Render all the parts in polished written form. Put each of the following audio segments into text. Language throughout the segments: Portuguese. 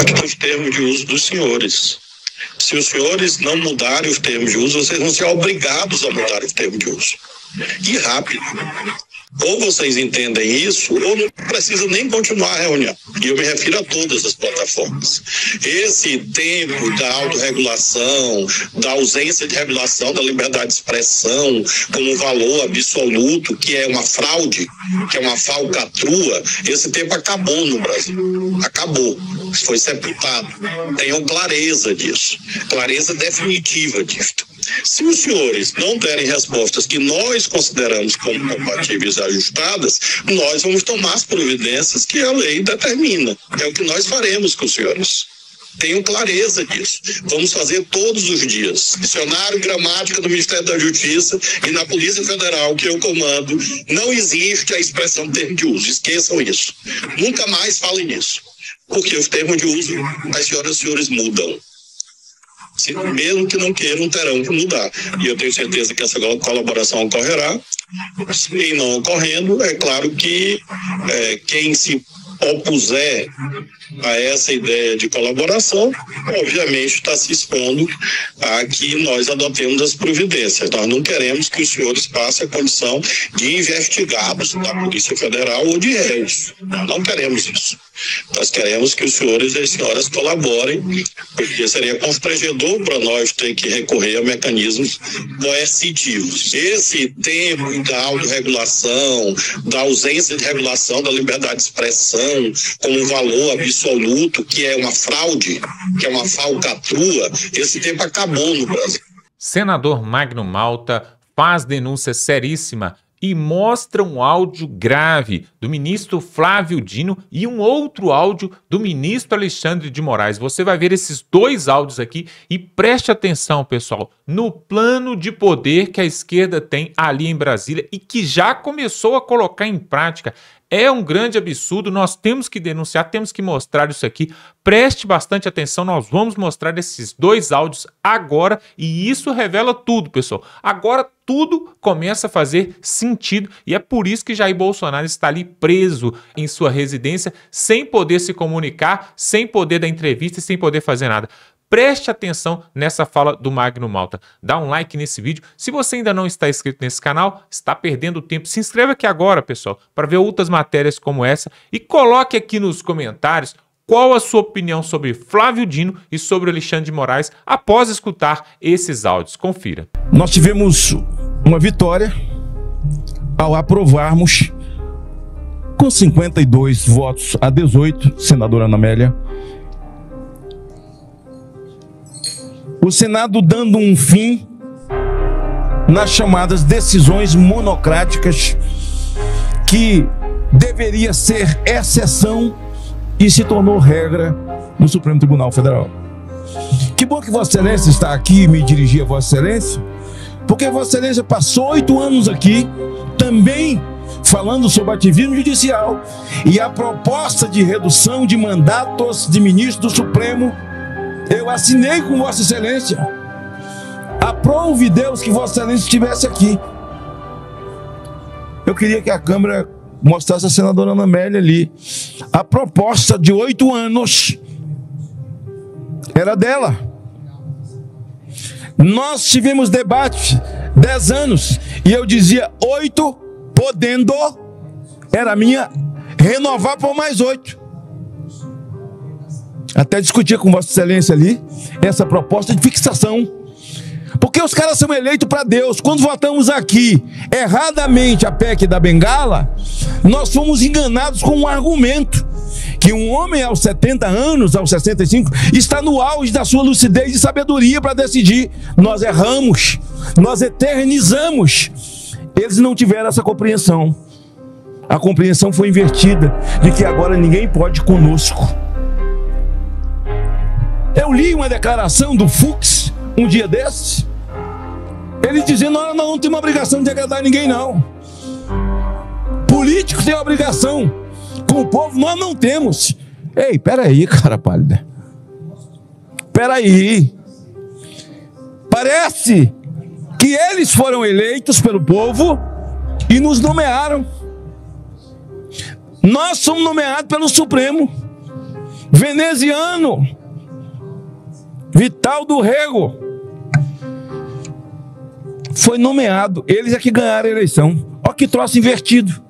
aqui nos termos de uso dos senhores. Se os senhores não mudarem os termos de uso, vocês vão ser obrigados a mudar os termos de uso. E rápido. Ou vocês entendem isso, ou não precisa nem continuar a reunião. E eu me refiro a todas as plataformas. Esse tempo da autorregulação, da ausência de regulação da liberdade de expressão como valor absoluto, que é uma fraude, que é uma falcatrua, esse tempo acabou no Brasil. Acabou. Foi sepultado. Tenham clareza disso. Clareza definitiva disso. Se os senhores não derem respostas que nós consideramos como compatíveis e ajustadas, nós vamos tomar as providências que a lei determina. É o que nós faremos com os senhores. Tenham clareza disso. Vamos fazer todos os dias. Dicionário gramática do Ministério da Justiça e na Polícia Federal, que eu comando, não existe a expressão termo de uso. Esqueçam isso. Nunca mais falem nisso. Porque os termos de uso, as senhoras e os senhores mudam. Mesmo que não queiram, terão que mudar. E eu tenho certeza que essa colaboração ocorrerá. E não ocorrendo, é claro que quem se opuser a essa ideia de colaboração, obviamente está se expondo a que nós adotemos as providências. Nós não queremos que os senhores passem a condição de investigados da Polícia Federal ou de réus. Nós não queremos isso. Nós queremos que os senhores e as senhoras colaborem, porque seria constrangedor para nós ter que recorrer a mecanismos coercitivos. Esse tempo da autorregulação, da ausência de regulação da liberdade de expressão como um valor absoluto, que é uma fraude, que é uma falcatrua, esse tempo acabou no Brasil. Senador Magno Malta faz denúncia seríssima e mostra um áudio grave do ministro Flávio Dino e um outro áudio do ministro Alexandre de Moraes. Você vai ver esses dois áudios aqui e preste atenção, pessoal, no plano de poder que a esquerda tem ali em Brasília e que já começou a colocar em prática. É um grande absurdo, nós temos que denunciar, temos que mostrar isso aqui. Preste bastante atenção, nós vamos mostrar esses dois áudios agora e isso revela tudo, pessoal. Agora tudo começa a fazer sentido e é por isso que Jair Bolsonaro está ali preso em sua residência, sem poder se comunicar, sem poder dar entrevista e sem poder fazer nada. Preste atenção nessa fala do Magno Malta. Dá um like nesse vídeo. Se você ainda não está inscrito nesse canal, está perdendo tempo. Se inscreva aqui agora, pessoal, para ver outras matérias como essa. E coloque aqui nos comentários qual a sua opinião sobre Flávio Dino e sobre Alexandre de Moraes após escutar esses áudios. Confira. Nós tivemos uma vitória ao aprovarmos com 52 votos a 18, senadora Ana Amélia, o Senado dando um fim nas chamadas decisões monocráticas, que deveria ser exceção e se tornou regra no Supremo Tribunal Federal. Que bom que Vossa Excelência está aqui e me dirigir a Vossa Excelência, porque Vossa Excelência passou 8 anos aqui também falando sobre ativismo judicial e a proposta de redução de mandatos de ministro do Supremo. Eu assinei com Vossa Excelência. Aprove Deus que Vossa Excelência estivesse aqui. Eu queria que a Câmara mostrasse a senadora Ana Amélia ali. A proposta de 8 anos era dela. Nós tivemos debate 10 anos e eu dizia 8, podendo, era minha, renovar por mais 8. Até discutir com Vossa Excelência ali essa proposta de fixação, porque os caras são eleitos para Deus. Quando votamos aqui erradamente a PEC da Bengala, nós fomos enganados com um argumento que um homem aos 70 anos, aos 65, está no auge da sua lucidez e sabedoria para decidir. Nós erramos, nós eternizamos. Eles não tiveram essa compreensão. A compreensão foi invertida, de que agora ninguém pode conosco. Eu li uma declaração do Fux um dia desses, ele dizendo: nós não temos obrigação de agradar ninguém, não. Político tem obrigação com o povo, nós não temos. Ei, peraí, cara pálida. Peraí. Parece que eles foram eleitos pelo povo e nos nomearam. Nós somos nomeados pelo Supremo. veneziano, Vital do Rego, foi nomeado. Eles é que ganharam a eleição. Olha que troço invertido.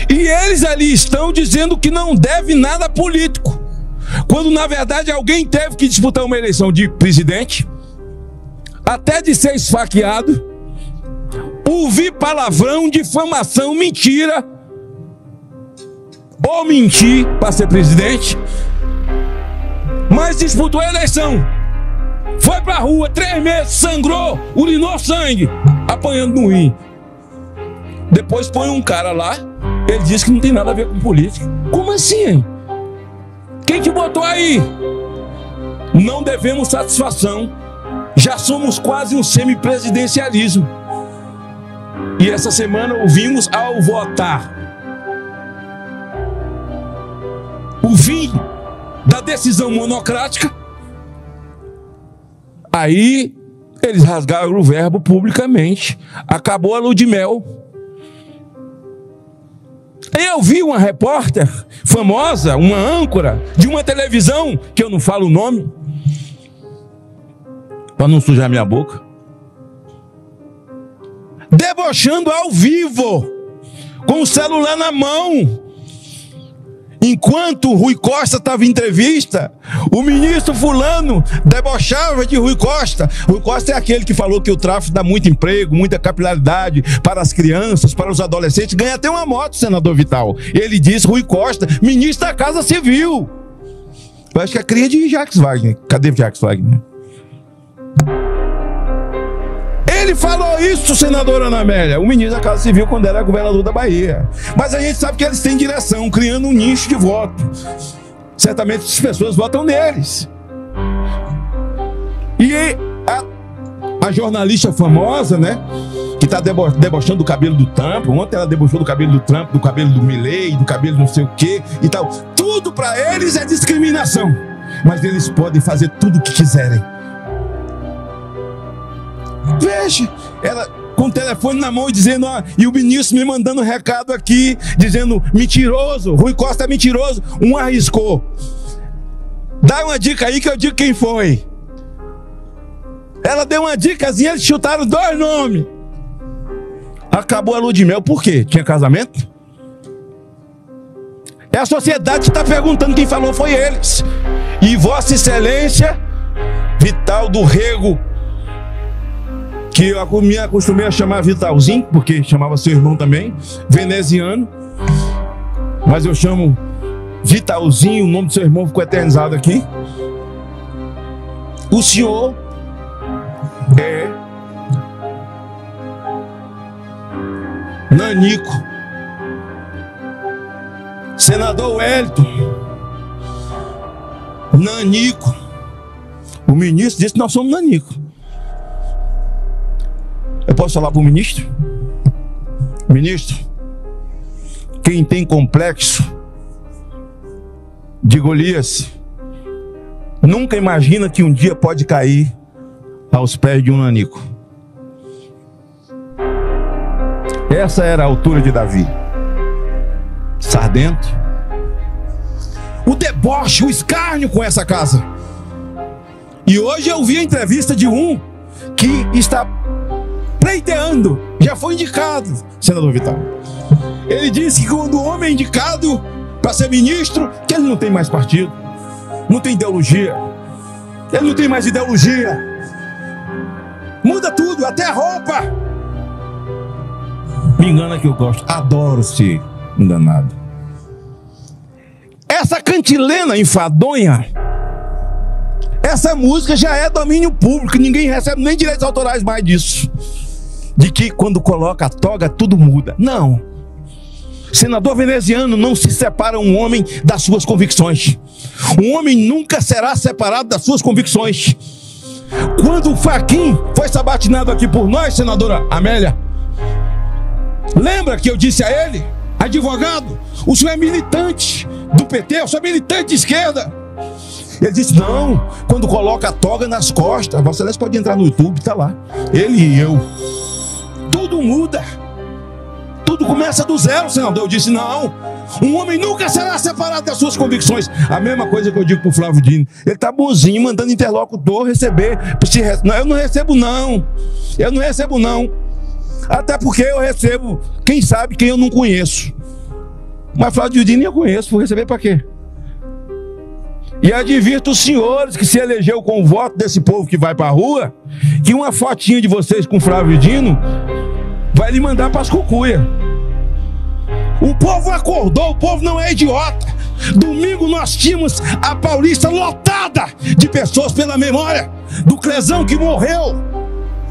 E eles ali estão dizendo que não deve nada político, quando na verdade alguém teve que disputar uma eleição de presidente, até de ser esfaqueado, ouvir palavrão, difamação, mentira, ou mentir para ser presidente, mas disputou a eleição. Foi pra rua 3 meses, sangrou, urinou sangue, apanhando no rim. Depois põe um cara lá, ele diz que não tem nada a ver com política. Como assim, hein? Quem te botou aí? Não devemos satisfação. Já somos quase um semipresidencialismo. E essa semana ouvimos, ao votar o fim da decisão monocrática, aí eles rasgaram o verbo publicamente. Acabou a lua de mel. Eu vi uma repórter famosa, uma âncora de uma televisão, que eu não falo o nome, para não sujar minha boca, debochando ao vivo, com o celular na mão. Enquanto Rui Costa estava em entrevista, o ministro fulano debochava de Rui Costa. Rui Costa é aquele que falou que o tráfico dá muito emprego, muita capilaridade para as crianças, para os adolescentes. Ganha até uma moto, senador Vital. Ele disse, Rui Costa, ministro da Casa Civil. Eu acho que é cria de Jacques Wagner. Cadê Jacques Wagner? Ele falou isso, senadora Ana Amélia, o ministro da Casa Civil, quando era governador da Bahia. Mas a gente sabe que eles têm direção, criando um nicho de voto. Certamente as pessoas votam neles. E a jornalista famosa, né, que está debochando do cabelo do Trump. Ontem ela debochou do cabelo do Trump, do cabelo do Milei, do cabelo não sei o quê e tal. Tudo para eles é discriminação. Mas eles podem fazer tudo o que quiserem. Veja, ela com o telefone na mão e dizendo, e o ministro me mandando recado aqui, dizendo, mentiroso, Rui Costa é mentiroso. Um arriscou. Dá uma dica aí que eu digo quem foi. Ela deu uma dicasinha, eles chutaram 2 nomes. Acabou a lua de mel, por quê? Tinha casamento? É a sociedade que está perguntando, quem falou foi eles. E Vossa Excelência, Vital do Rego, que eu me acostumei a chamar Vitalzinho, porque chamava seu irmão também, veneziano, mas eu chamo Vitalzinho, o nome do seu irmão ficou eternizado aqui. O senhor é nanico. Senador Wellington, nanico. O ministro disse que nós somos nanico. Eu posso falar para o ministro? Ministro, quem tem complexo de Golias nunca imagina que um dia pode cair aos pés de um nanico. Essa era a altura de Davi. Sardento. O deboche, o escárnio com essa casa. E hoje eu vi a entrevista de um que está pleiteando, já foi indicado, senador Vital. Ele disse que quando o homem é indicado para ser ministro, que ele não tem mais partido, não tem ideologia, ele não tem mais ideologia, muda tudo, até a roupa. Me engana que eu gosto, adoro ser enganado. Essa cantilena enfadonha, essa música já é domínio público, ninguém recebe nem direitos autorais mais disso. De que quando coloca a toga tudo muda. Não. Senador veneziano, não se separa um homem das suas convicções. Um homem nunca será separado das suas convicções. Quando o Fachin foi sabatinado aqui por nós, senadora Amélia, lembra que eu disse a ele, advogado, o senhor é militante do PT, o senhor é militante de esquerda. Ele disse, não, quando coloca a toga nas costas, Vossa Excelência pode entrar no YouTube, tá lá, ele e eu. Tudo muda. Tudo começa do zero, senador. Eu disse, não. Um homem nunca será separado das suas convicções. A mesma coisa que eu digo pro Flávio Dino. Ele tá bonzinho, mandando interlocutor receber. Não, eu não recebo, não. Eu não recebo, não. Até porque eu recebo, quem sabe, quem eu não conheço. Mas Flávio Dino eu conheço. Vou receber para quê? E advirto os senhores que se elegeu com o voto desse povo que vai para a rua, que uma fotinha de vocês com Flávio Dino vai lhe mandar para as cucuias. O povo acordou, o povo não é idiota. Domingo nós tínhamos a Paulista lotada de pessoas pela memória do Clezão que morreu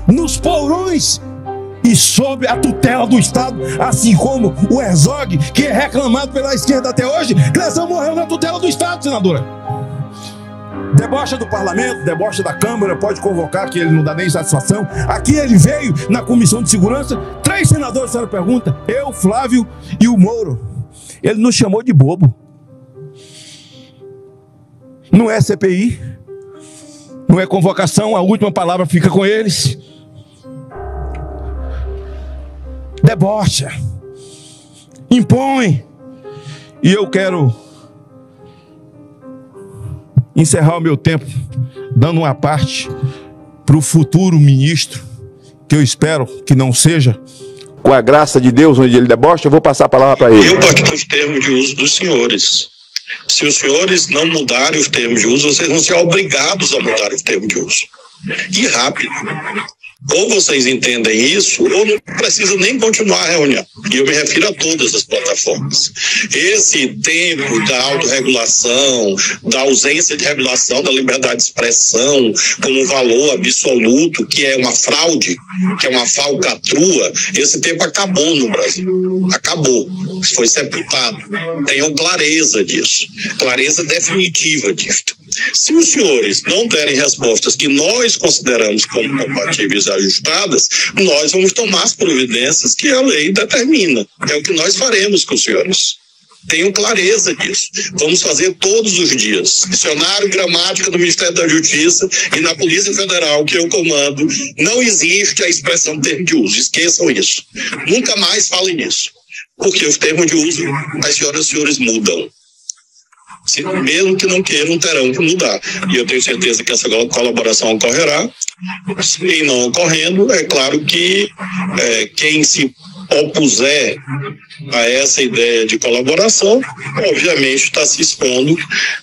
nos porões e sob a tutela do Estado, assim como o Herzog, que é reclamado pela esquerda até hoje. Clezão morreu na tutela do Estado, senadora. Debocha do parlamento, debocha da Câmara, pode convocar que ele não dá nem satisfação. Aqui ele veio na Comissão de Segurança, 3 senadores fizeram pergunta, eu, Flávio e o Moro. Ele nos chamou de bobo. Não é CPI, não é convocação, a última palavra fica com eles. Debocha, impõe. E eu quero encerrar o meu tempo dando uma parte para o futuro ministro, que eu espero que não seja, com a graça de Deus, onde ele debocha. Eu vou passar a palavra para ele. Eu pacto os termos de uso dos senhores. Se os senhores não mudarem os termos de uso, vocês vão ser obrigados a mudar os termos de uso. E rápido. Ou vocês entendem isso, ou não precisam nem continuar a reunião. E eu me refiro a todas as plataformas. Esse tempo da autorregulação, da ausência de regulação da liberdade de expressão como valor absoluto, que é uma fraude, que é uma falcatrua, esse tempo acabou no Brasil. Acabou. Foi sepultado. Tenham clareza disso. Clareza definitiva disso. Se os senhores não derem respostas que nós consideramos como compatíveis e ajustadas, nós vamos tomar as providências que a lei determina. É o que nós faremos com os senhores. Tenham clareza disso. Vamos fazer todos os dias. Dicionário gramática do Ministério da Justiça e na Polícia Federal, que eu comando, não existe a expressão termo de uso. Esqueçam isso. Nunca mais falem nisso. Porque os termos de uso, as senhoras e os senhores mudam. Mesmo que não queiram, terão que mudar. E eu tenho certeza que essa colaboração ocorrerá. E não ocorrendo, é claro que quem se opuser a essa ideia de colaboração, obviamente está se expondo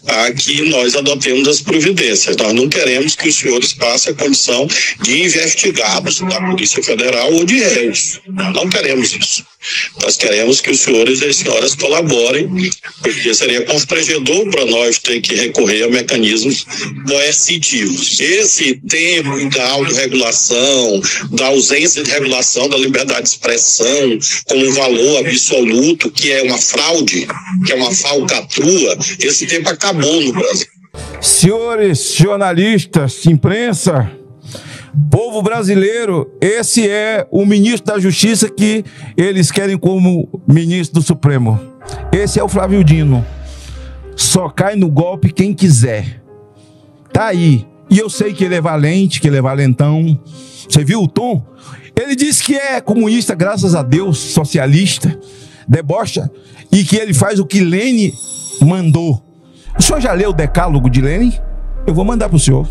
a que nós adotemos as providências. Nós não queremos que os senhores passem a condição de investigados da Polícia Federal ou de réus. Nós não queremos isso. Nós queremos que os senhores e as senhoras colaborem, porque seria constrangedor para nós ter que recorrer a mecanismos coercitivos. Esse tempo da autorregulação, da ausência de regulação da liberdade de expressão como um valor absoluto, que é uma fraude, que é uma falcatrua, esse tempo acabou no Brasil. Senhores jornalistas, imprensa, povo brasileiro, esse é o ministro da Justiça que eles querem como ministro do Supremo. Esse é o Flávio Dino. Só cai no golpe quem quiser. Tá aí. E eu sei que ele é valente, que ele é valentão. Você viu o tom? Ele disse que é comunista, graças a Deus, socialista, debocha, e que ele faz o que Lênin mandou. O senhor já leu o decálogo de Lênin? Eu vou mandar para o senhor.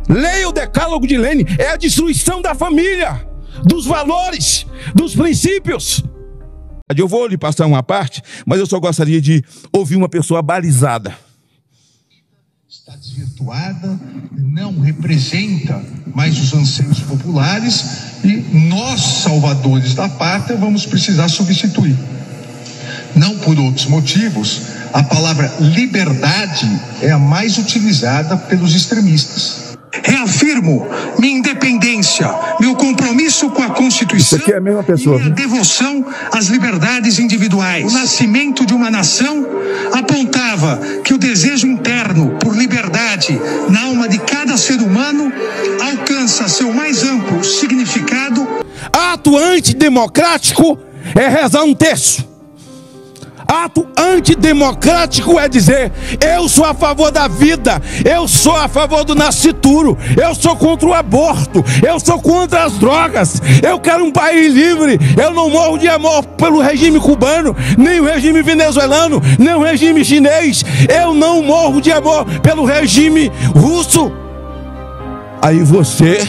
Leia o decálogo de Lênin. É a destruição da família, dos valores, dos princípios. Eu vou lhe passar uma parte, mas eu só gostaria de ouvir uma pessoa balizada. Está desvirtuada, não representa mais os anseios populares e nós, salvadores da pátria, vamos precisar substituir. Não por outros motivos, a palavra liberdade é a mais utilizada pelos extremistas. Reafirmo minha independência, meu compromisso com a Constituição. Isso aqui é a mesma pessoa, e minha devoção às liberdades individuais. O nascimento de uma nação apontava que o desejo interno por liberdade na alma de cada ser humano alcança seu mais amplo significado. Ato antidemocrático é rezar um terço. Ato antidemocrático é dizer: eu sou a favor da vida, eu sou a favor do nascituro, eu sou contra o aborto, eu sou contra as drogas, eu quero um país livre, eu não morro de amor pelo regime cubano, nem o regime venezuelano, nem o regime chinês, eu não morro de amor pelo regime russo. Aí você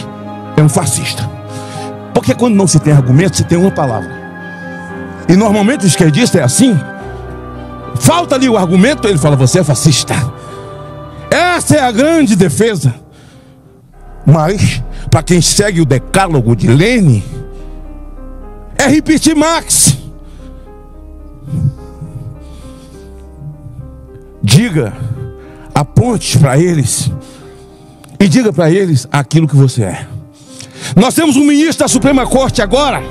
é um fascista. Porque quando não se tem argumento, se tem uma palavra. E normalmente o esquerdista é assim. Falta ali o argumento, ele fala: você é fascista. Essa é a grande defesa. Mas, para quem segue o decálogo de Lênin, é repetir Marx. Diga, aponte para eles e diga para eles aquilo que você é. Nós temos um ministro da Suprema Corte agora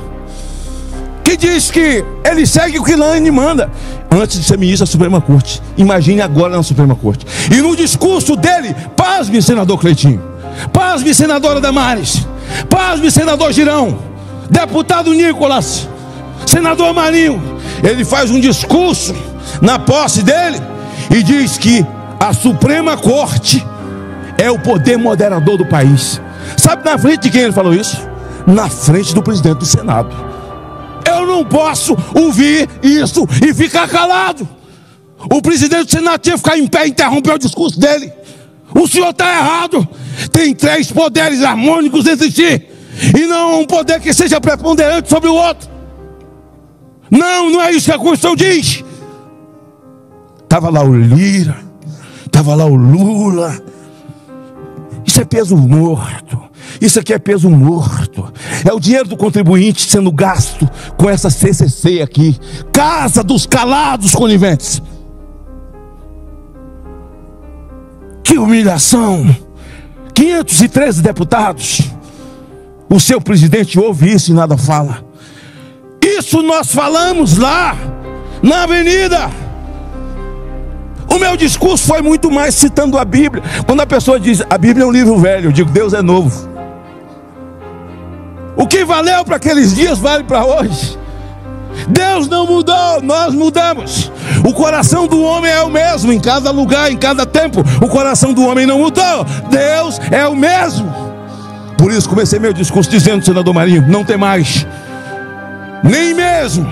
que diz que ele segue o que Lênin manda antes de ser ministro da Suprema Corte. Imagine agora na Suprema Corte. E no discurso dele, pasme, senador Cleitinho, pasme, senadora Damares, pasme, senador Girão, deputado Nicolas, senador Marinho, ele faz um discurso na posse dele e diz que a Suprema Corte é o poder moderador do país. Sabe na frente de quem ele falou isso? Na frente do presidente do Senado. Eu não posso ouvir isso e ficar calado. O presidente do Senado tinha que ficar em pé e interromper o discurso dele. O senhor está errado. Tem 3 poderes harmônicos entre si, e não um poder que seja preponderante sobre o outro. Não é isso que a Constituição diz. Estava lá o Lira, estava lá o Lula. Isso é peso morto. Isso aqui é peso morto. É o dinheiro do contribuinte sendo gasto com essa CCC aqui, Casa dos Calados Coniventes. Que humilhação. 513 deputados. O seu presidente ouve isso e nada fala. Isso nós falamos lá na avenida. O meu discurso foi muito mais citando a Bíblia. Quando a pessoa diz: a Bíblia é um livro velho, eu digo: Deus é novo. O que valeu para aqueles dias vale para hoje. Deus não mudou, nós mudamos. O coração do homem é o mesmo em cada lugar, em cada tempo. O coração do homem não mudou. Deus é o mesmo. Por isso comecei meu discurso dizendo, senador Marinho: não tem mais nem mesmo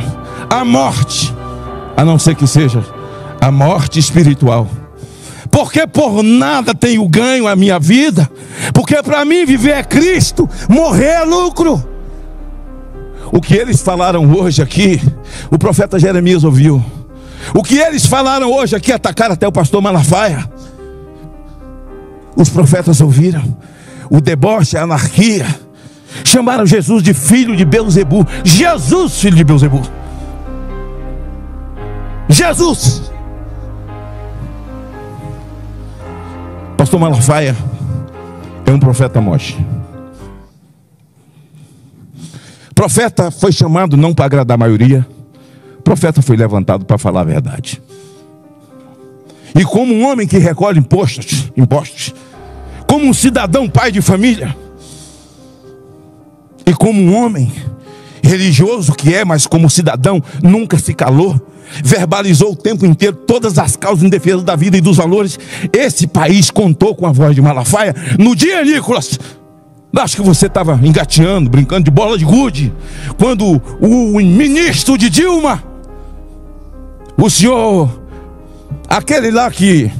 a morte, a não ser que seja a morte espiritual. Porque por nada tenho ganho a minha vida, porque para mim viver é Cristo, morrer é lucro. O que eles falaram hoje aqui, o profeta Jeremias ouviu. O que eles falaram hoje aqui, atacaram até o pastor Malafaia, os profetas ouviram. O deboche, a anarquia, chamaram Jesus de filho de Belzebu. Jesus, filho de Belzebu. Jesus. Pastor Malafaia é um profeta moche. Profeta foi chamado não para agradar a maioria. Profeta foi levantado para falar a verdade. E como um homem que recolhe impostos, como um cidadão pai de família, e como um homem religioso que é, mas como cidadão nunca se calou, verbalizou o tempo inteiro todas as causas em defesa da vida e dos valores. Esse país contou com a voz de Malafaia. No dia, Nicolas, acho que você estava engateando, brincando de bola de gude, quando o ministro de Dilma, o senhor, aquele lá que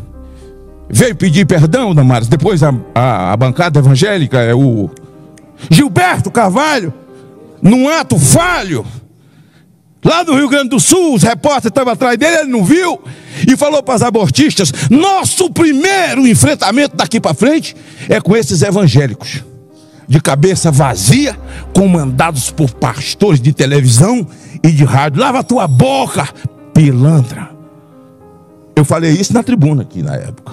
veio pedir perdão, Damares, depois a bancada evangélica, é o Gilberto Carvalho, num ato falho, lá do Rio Grande do Sul, os repórteres estavam atrás dele, ele não viu, e falou para as abortistas: nosso primeiro enfrentamento daqui para frente é com esses evangélicos, de cabeça vazia, comandados por pastores de televisão e de rádio. Lava a tua boca, pilantra. Eu falei isso na tribuna aqui na época.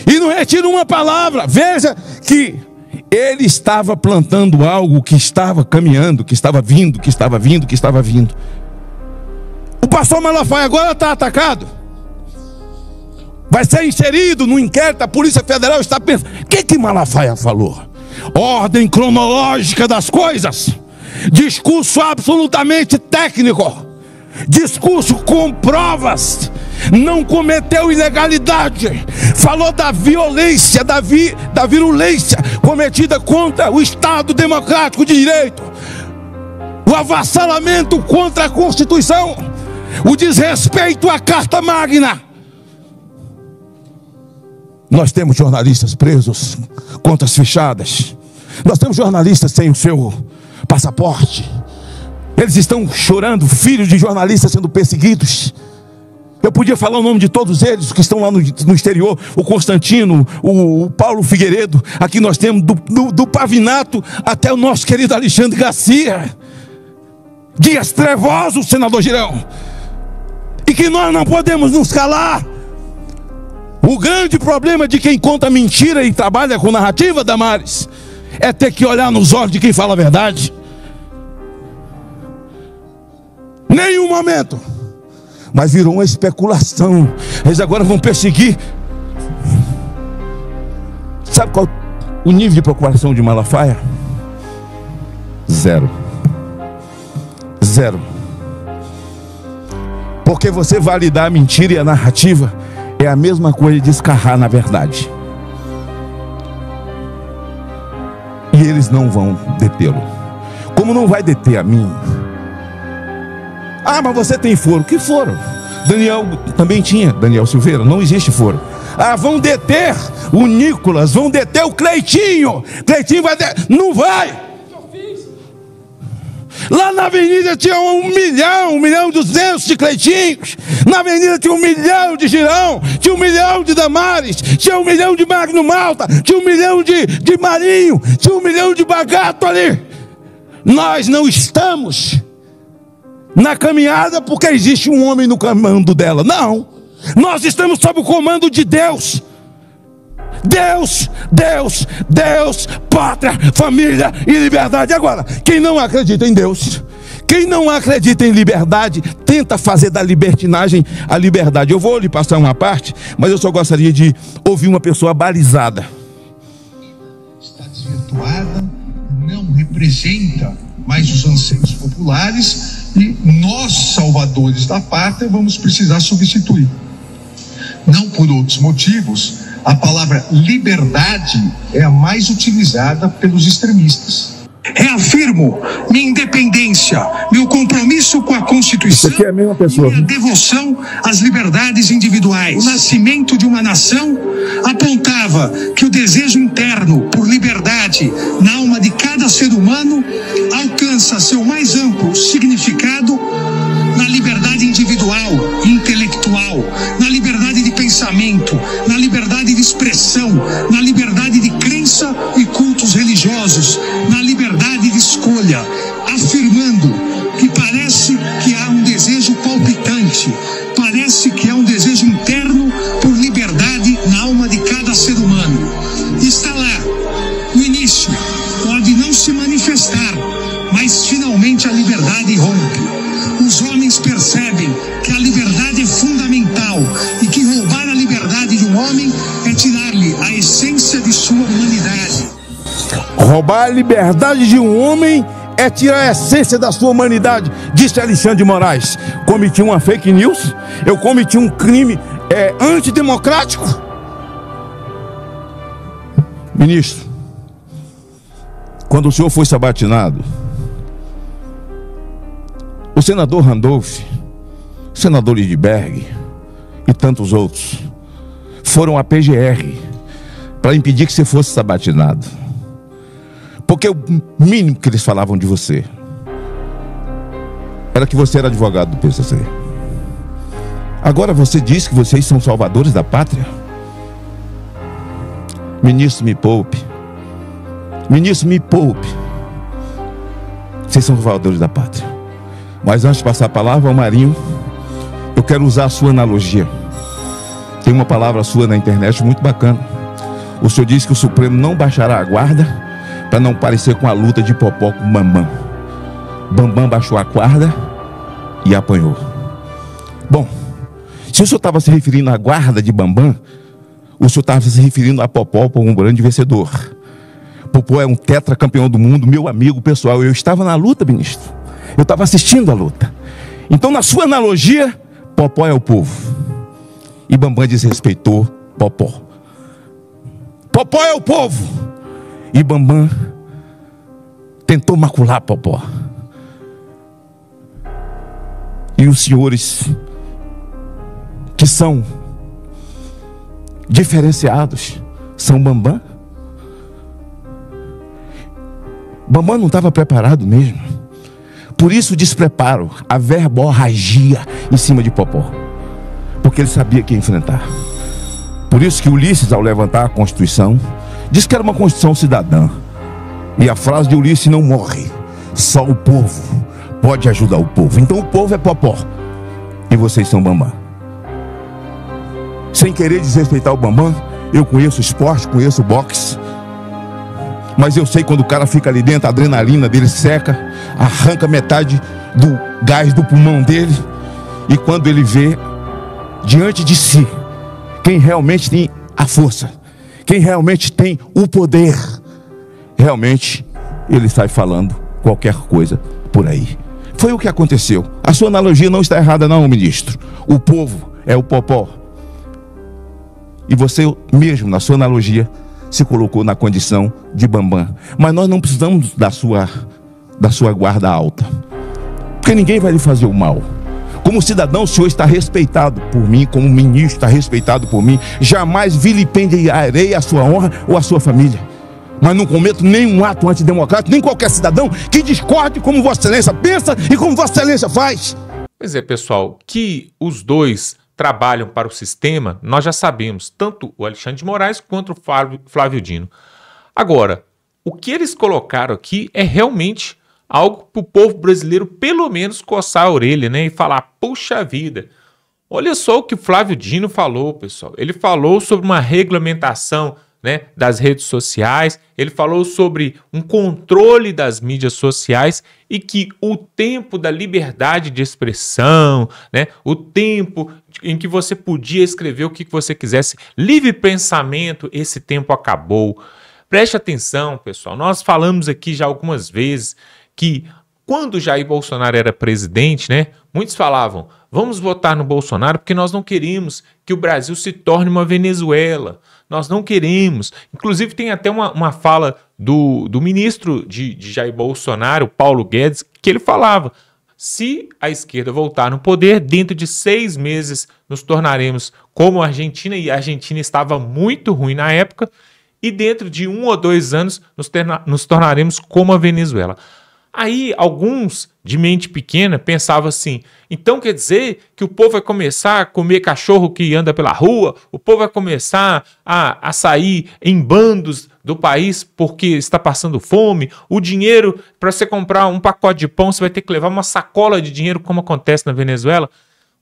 E não retiro uma palavra. Veja que ele estava plantando algo que estava caminhando, que estava vindo, que estava vindo, que estava vindo. O pastor Malafaia agora está atacado. Vai ser inserido no inquérito. A Polícia Federal está pensando: o que Malafaia falou? Ordem cronológica das coisas. Discurso absolutamente técnico. discurso com provas, não cometeu ilegalidade, falou da violência, da virulência cometida contra o Estado Democrático de Direito, o avassalamento contra a Constituição, o desrespeito à Carta Magna. Nós temos jornalistas presos, contas fechadas, nós temos jornalistas sem o seu passaporte, eles estão chorando, filhos de jornalistas sendo perseguidos. Eu podia falar o nome de todos eles que estão lá no exterior, o Constantino, o Paulo Figueiredo. Aqui nós temos do Pavinato até o nosso querido Alexandre Garcia, dias trevosos, senador Girão, e que nós não podemos nos calar. O grande problema de quem conta mentira e trabalha com narrativa, Damares, é ter que olhar nos olhos de quem fala a verdade. Nenhum momento. Mas virou uma especulação. Eles agora vão perseguir. Sabe qual o nível de preocupação de Malafaia? Zero. Porque você validar a mentira e a narrativa é a mesma coisa de escarrar na verdade. E eles não vão detê-lo. Como não vai deter a mim? Ah, mas você tem foro. Que foro? Daniel também tinha. Daniel Silveira, não existe foro. Ah, vão deter o Nicolas, vão deter o Cleitinho. Cleitinho vai deter. Não vai. Lá na avenida tinha 1.200.000 de Cleitinhos. Na avenida tinha 1 milhão de Girão, tinha 1 milhão de Damares, tinha 1 milhão de Magno Malta, tinha 1 milhão de Marinho, tinha 1 milhão de Bagato ali. Nós não estamos na caminhada porque existe um homem no comando dela. Não, nós estamos sob o comando de Deus. Deus, pátria, família e liberdade. Agora, quem não acredita em Deus, quem não acredita em liberdade, tenta fazer da libertinagem a liberdade. Eu vou lhe passar uma parte, mas eu só gostaria de ouvir uma pessoa balizada. Está desvirtuada, não representa mais os anseios populares, e nós, salvadores da pátria, vamos precisar substituir. Não por outros motivos, a palavra liberdade é a mais utilizada pelos extremistas. Reafirmo minha independência, meu compromisso com a Constituição é a mesma pessoa, e minha devoção às liberdades individuais. O nascimento de uma nação apontava que o desejo interno por liberdade na alma de cada ser humano alcança seu mais amplo significado na liberdade individual e intelectual, na liberdade de pensamento, na liberdade de expressão, na liberdade de crença e cultos religiosos, na liberdade de escolha, afirmando que parece que há um desejo palpitante, parece que há um desejo interno por liberdade na alma de cada ser humano. Está lá, no início, pode não se manifestar, mas finalmente a liberdade rompe. Os homens percebem que a liberdade é fundamental e que roubar a liberdade de um homem é tirar-lhe a essência de sua humanidade. Roubar a liberdade de um homem é tirar a essência da sua humanidade, disse Alexandre de Moraes. Cometi uma fake news, eu cometi um crime antidemocrático. Ministro, quando o senhor foi sabatinado, o senador Randolph, o senador Lindbergh e tantos outros foram à PGR para impedir que você fosse sabatinado. Porque o mínimo que eles falavam de você era que você era advogado do PCC. Agora você diz que vocês são salvadores da pátria? Ministro, me poupe. Ministro, me poupe. Vocês são salvadores da pátria. Mas antes de passar a palavra ao Marinho, eu quero usar a sua analogia. Tem uma palavra sua na internet muito bacana. O senhor diz que o Supremo não baixará a guarda para não parecer com a luta de Popó com Bambam. Bambam baixou a guarda e apanhou. Bom, se o senhor estava se referindo à guarda de Bambam, o senhor estava se referindo a Popó como um grande vencedor. Popó é um tetracampeão do mundo, meu amigo pessoal. Eu estava na luta, ministro. Eu estava assistindo a luta. Então, na sua analogia, Popó é o povo. E Bambam desrespeitou Popó. Popó é o povo. E Bambam tentou macular Popó. E os senhores que são diferenciados são Bambam. Bambam não estava preparado mesmo. Por isso o despreparo, a verborragia em cima de Popó. Porque ele sabia que ia enfrentar. Por isso que Ulisses, ao levantar a Constituição, disse que era uma Constituição cidadã. E a frase de Ulisses não morre. Só o povo pode ajudar o povo. Então o povo é Popó. E vocês são Bambam. Sem querer desrespeitar o Bambam, eu conheço esporte, conheço boxe. Mas eu sei quando o cara fica ali dentro, a adrenalina dele seca, arranca metade do gás do pulmão dele. E quando ele vê diante de si quem realmente tem a força, quem realmente tem o poder, realmente ele sai falando qualquer coisa por aí. Foi o que aconteceu. A sua analogia não está errada não, ministro. O povo é o Popó. E você mesmo, na sua analogia, se colocou na condição de Bambam. Mas nós não precisamos da sua guarda alta, porque ninguém vai lhe fazer o mal. Como cidadão, o senhor está respeitado por mim, como ministro está respeitado por mim. Jamais vilipendiarei a sua honra ou a sua família. Mas não cometo nenhum ato antidemocrático, nem qualquer cidadão que discorde como Vossa Excelência pensa e como Vossa Excelência faz. Pois é, pessoal, que os dois trabalham para o sistema, nós já sabemos, tanto o Alexandre de Moraes quanto o Flávio Dino. Agora, o que eles colocaram aqui é realmente algo para o povo brasileiro pelo menos coçar a orelha, né, e falar, puxa vida, olha só o que o Flávio Dino falou, pessoal. Ele falou sobre uma regulamentação, né, das redes sociais, ele falou sobre um controle das mídias sociais e que o tempo da liberdade de expressão, né, o tempo em que você podia escrever o que você quisesse, livre pensamento, esse tempo acabou. Preste atenção, pessoal, nós falamos aqui já algumas vezes que quando Jair Bolsonaro era presidente, né, muitos falavam, vamos votar no Bolsonaro porque nós não queremos que o Brasil se torne uma Venezuela. Nós não queremos. Inclusive tem até uma fala do ministro de Jair Bolsonaro, Paulo Guedes, que ele falava, se a esquerda voltar no poder, dentro de 6 meses nos tornaremos como a Argentina, e a Argentina estava muito ruim na época, e dentro de 1 ou 2 anos nos tornaremos como a Venezuela. Aí alguns de mente pequena pensavam assim, então quer dizer que o povo vai começar a comer cachorro que anda pela rua, o povo vai começar a sair em bandos do país porque está passando fome, o dinheiro para você comprar um pacote de pão você vai ter que levar uma sacola de dinheiro como acontece na Venezuela.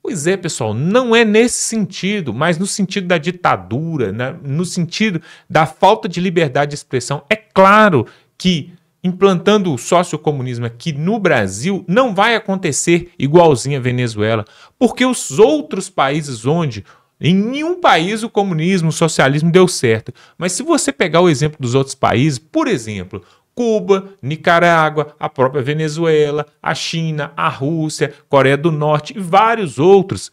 Pois é, pessoal, não é nesse sentido, mas no sentido da ditadura, né? No sentido da falta de liberdade de expressão. É claro que implantando o sociocomunismo aqui no Brasil, não vai acontecer igualzinho a Venezuela, porque os outros países onde, em nenhum país o comunismo, o socialismo deu certo. Mas se você pegar o exemplo dos outros países, por exemplo, Cuba, Nicarágua, a própria Venezuela, a China, a Rússia, Coreia do Norte e vários outros,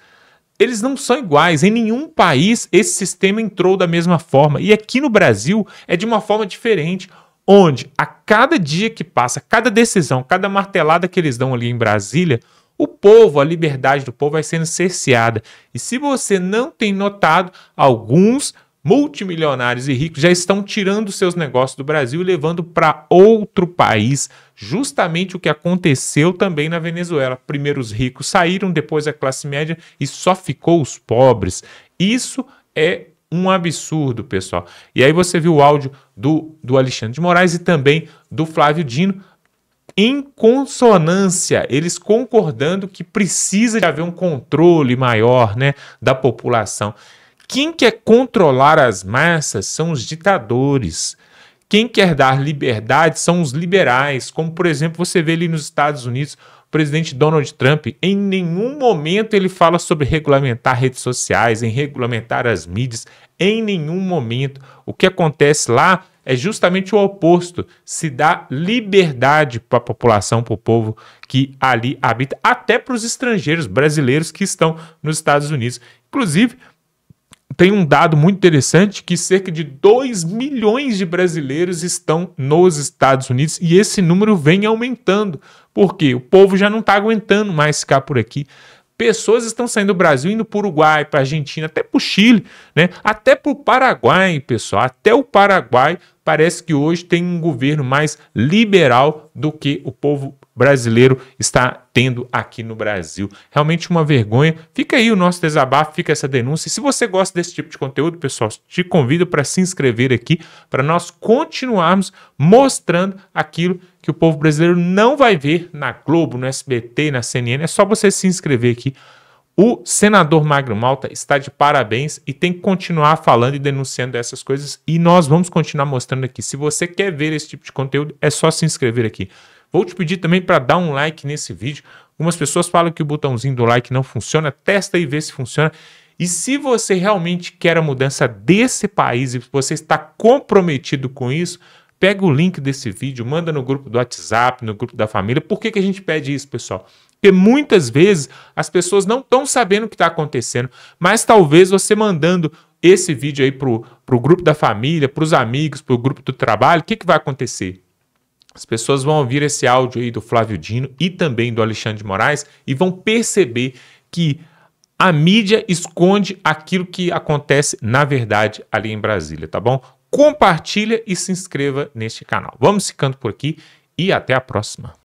eles não são iguais. Em nenhum país esse sistema entrou da mesma forma. E aqui no Brasil é de uma forma diferente, onde a cada dia que passa, cada decisão, cada martelada que eles dão ali em Brasília, o povo, a liberdade do povo vai sendo cerceada. E se você não tem notado, alguns multimilionários e ricos já estão tirando seus negócios do Brasil e levando para outro país, justamente o que aconteceu também na Venezuela. Primeiro os ricos saíram, depois a classe média e só ficou os pobres. Isso é um absurdo, pessoal. E aí você viu o áudio do Alexandre de Moraes e também do Flávio Dino em consonância, eles concordando que precisa de haver um controle maior, né, da população. Quem quer controlar as massas são os ditadores. Quem quer dar liberdade são os liberais, como por exemplo você vê ali nos Estados Unidos, o presidente Donald Trump, em nenhum momento ele fala sobre regulamentar redes sociais, em regulamentar as mídias, em nenhum momento. O que acontece lá é justamente o oposto. Se dá liberdade para a população, para o povo que ali habita, até para os estrangeiros brasileiros que estão nos Estados Unidos. Inclusive, tem um dado muito interessante que cerca de 2 milhões de brasileiros estão nos Estados Unidos e esse número vem aumentando, porque o povo já não está aguentando mais ficar por aqui. Pessoas estão saindo do Brasil, indo para o Uruguai, para a Argentina, até para o Chile, né? Até para o Paraguai, pessoal. Até o Paraguai parece que hoje tem um governo mais liberal do que o povo brasileiro está tendo aqui no Brasil. Realmente uma vergonha. Fica aí o nosso desabafo, fica essa denúncia. E se você gosta desse tipo de conteúdo, pessoal, te convido para se inscrever aqui, para nós continuarmos mostrando aquilo que o povo brasileiro não vai ver na Globo, no SBT, na CNN. É só você se inscrever aqui. O senador Magno Malta está de parabéns e tem que continuar falando e denunciando essas coisas. E nós vamos continuar mostrando aqui. Se você quer ver esse tipo de conteúdo, é só se inscrever aqui. Vou te pedir também para dar um like nesse vídeo. Algumas pessoas falam que o botãozinho do like não funciona. Testa e vê se funciona. E se você realmente quer a mudança desse país e você está comprometido com isso, pega o link desse vídeo, manda no grupo do WhatsApp, no grupo da família. Por que a gente pede isso, pessoal? Porque muitas vezes as pessoas não estão sabendo o que está acontecendo, mas talvez você mandando esse vídeo aí para o grupo da família, para os amigos, para o grupo do trabalho, o que vai acontecer? As pessoas vão ouvir esse áudio aí do Flávio Dino e também do Alexandre de Moraes e vão perceber que a mídia esconde aquilo que acontece na verdade ali em Brasília, tá bom? Compartilha e se inscreva neste canal. Vamos ficando por aqui e até a próxima.